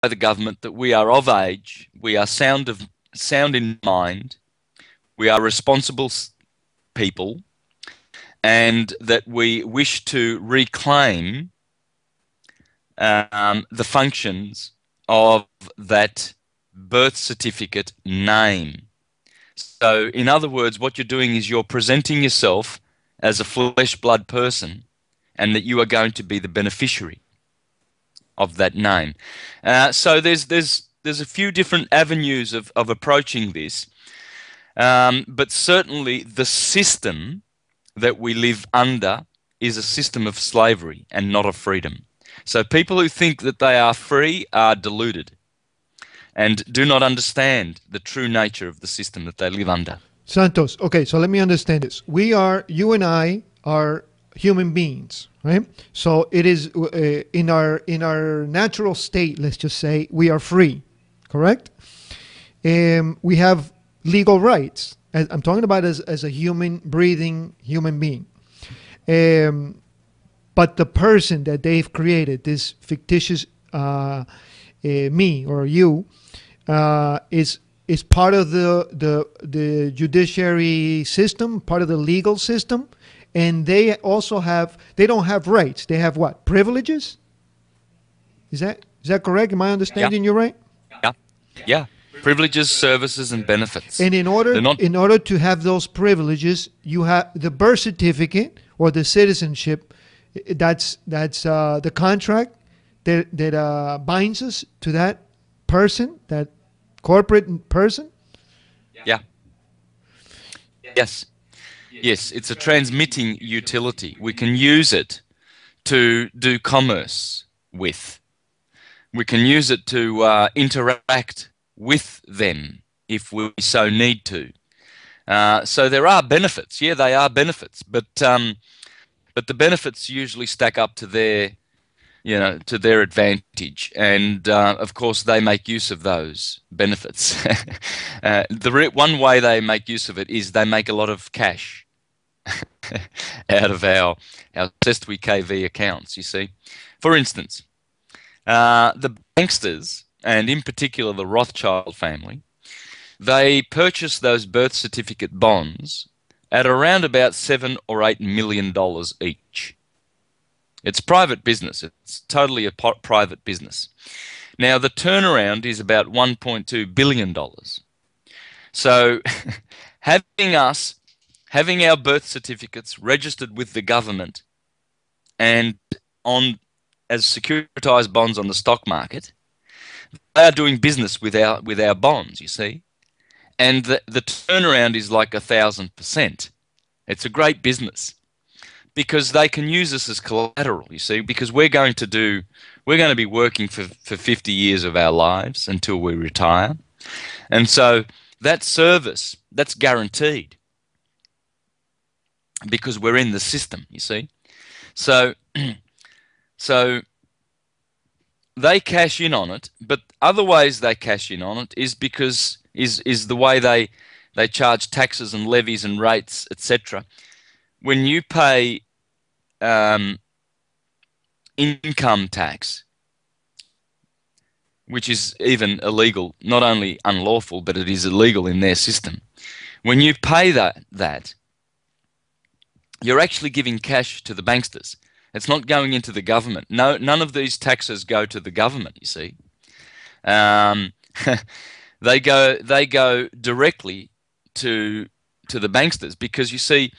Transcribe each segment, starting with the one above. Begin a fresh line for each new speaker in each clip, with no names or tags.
the government that we are of age, we are sound in mind, we are responsible people, and that we wish to reclaim the functions of that birth certificate name. So, in other words, what you're doing is you're presenting yourself as a flesh-blood person, and that you are going to be the beneficiary of that name. So there's a few different avenues of approaching this, but certainly the system that we live under is a system of slavery and not of freedom. So people who think that they are free are deluded and do not understand the true nature of the system that they live under.
Santos, okay, so let me understand this. You and I are human beings, right? So it is in our natural state, let's just say, we are free, correct? We have legal rights. I'm talking about as a human, breathing human being. But the person that they've created, this fictitious me or you, is part of the judiciary system, part of the legal system, and they don't have rights. They have what? Privileges? Is that correct? Am I understanding you right?
Yeah. Yeah. Privileges, services, and benefits.
And in order to have those privileges, you have the birth certificate or the citizenship. That's the contract that binds us to that person, that corporate person.
Yeah. Yes. Yes, it's a transmitting utility. We can use it to do commerce with. We can use it to interact with them if we so need to. So there are benefits. Yeah, they are benefits, but the benefits usually stack up to their advantage, and of course they make use of those benefits. One way they make use of it is they make a lot of cash out of our Cestui KV accounts, you see. For instance, the banksters, and in particular the Rothschild family, they purchased those birth certificate bonds at around about $7 or $8 million each. It's private business. It's totally a private business. Now, the turnaround is about $1.2 billion. So having our birth certificates registered with the government and as securitized bonds on the stock market, they are doing business with our bonds, you see. And the turnaround is like 1,000%. It's a great business because they can use us as collateral, you see, because we're going to be working for 50 years of our lives until we retire. And so that service, that's guaranteed because we're in the system, you see. So they cash in on it, but other ways they cash in on it is because is the way they charge taxes and levies and rates, etc. When you pay income tax, which is even illegal, not only unlawful, but it is illegal in their system. When you pay that, you're actually giving cash to the banksters. It's not going into the government. No, none of these taxes go to the government, you see. They go directly to the banksters because, you see,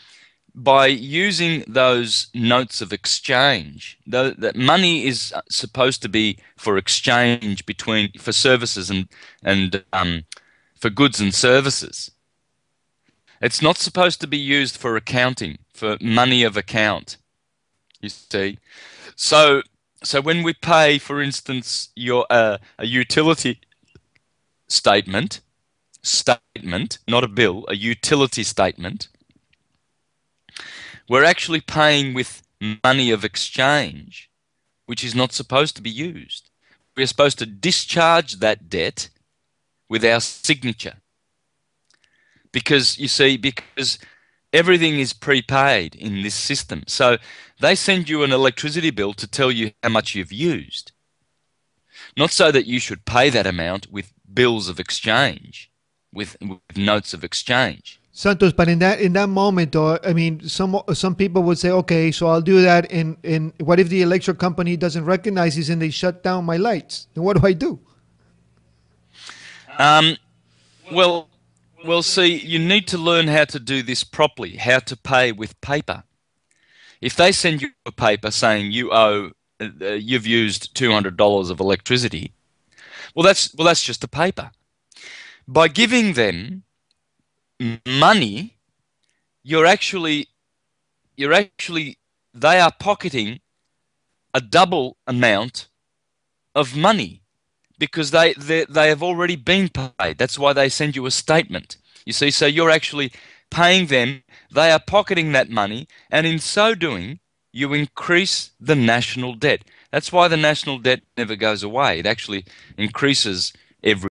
by using those notes of exchange, that money is supposed to be for exchange for services and for goods and services. It's not supposed to be used for accounting, for money of account, you see. So when we pay, for instance, a utility statement, not a bill, a utility statement, we're actually paying with money of exchange, which is not supposed to be used. We're supposed to discharge that debt with our signature. Because, you see, because everything is prepaid in this system. So they send you an electricity bill to tell you how much you've used. Not so that you should pay that amount with bills of exchange, with notes of exchange.
Santos, but in that moment, though, I mean, some people would say, okay, so I'll do that, and what if the electric company doesn't recognize this and they shut down my lights? Then what do I do?
Um, well, see, you need to learn how to do this properly, how to pay with paper. If they send you a paper saying you've used $200 of electricity, that's just a paper. By giving them money, you're actually they are pocketing a double amount of money because they have already been paid. That's why they send you a statement. You see, so you're actually paying them, they are pocketing that money, and in so doing, you increase the national debt. That's why the national debt never goes away. It actually increases every